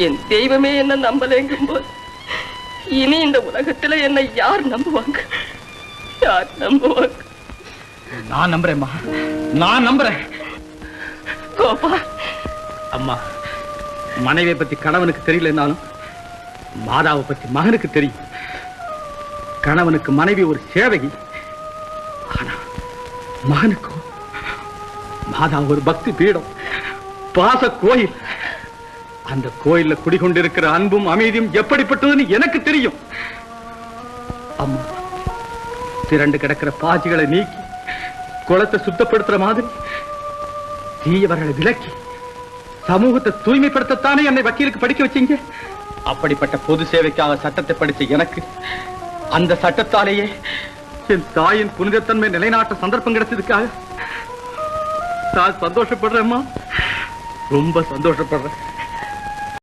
என் தெய்வமே என்ன நம்பலைங்கும் போது இனி இந்த உலகத்துல என்னை யார் நம்புவாங்க? யார் நம்புவாங்க? நான் நம்புறேன்மா, நான் நம்புறேன். கோபா, அம்மா, மனைவியை பத்தி கணவனுக்கு தெரியலனாலும் மாதாவை பத்தி மகனுக்கு தெரியும். கணவனுக்கு மனைவி ஒரு சேவகி, ஆனா மகனுக்கோ மாதா ஒரு பக்தி பீடம், பாச கோயில். அந்த கோயில்ல குடிகொண்டிருக்கிற அன்பும் அமைதியும் எப்படிப்பட்டதுன்னு எனக்கு தெரியும். அம்மா, திரண்டு கிடக்கிற பாஜிகளை நீக்கி குளத்தை சுத்தப்படுத்துற மாதிரி தீயவர்களை விலக்கி சமூகத்தை தூய்மைப்படுத்தத்தானே என்னை வக்கீலுக்கு படிக்க வச்சீங்க. அப்படிப்பட்ட பொது சேவைக்காக சட்டத்தை படிச்ச எனக்கு அந்த சட்டத்தாலேயே என் தாயின் புனிதத்தன்மை நிலைநாட்ட சந்தர்ப்பம் கிடைச்சதுக்காக நான் சந்தோஷப்படுறேம்மா, ரொம்ப சந்தோஷப்படுறேன்.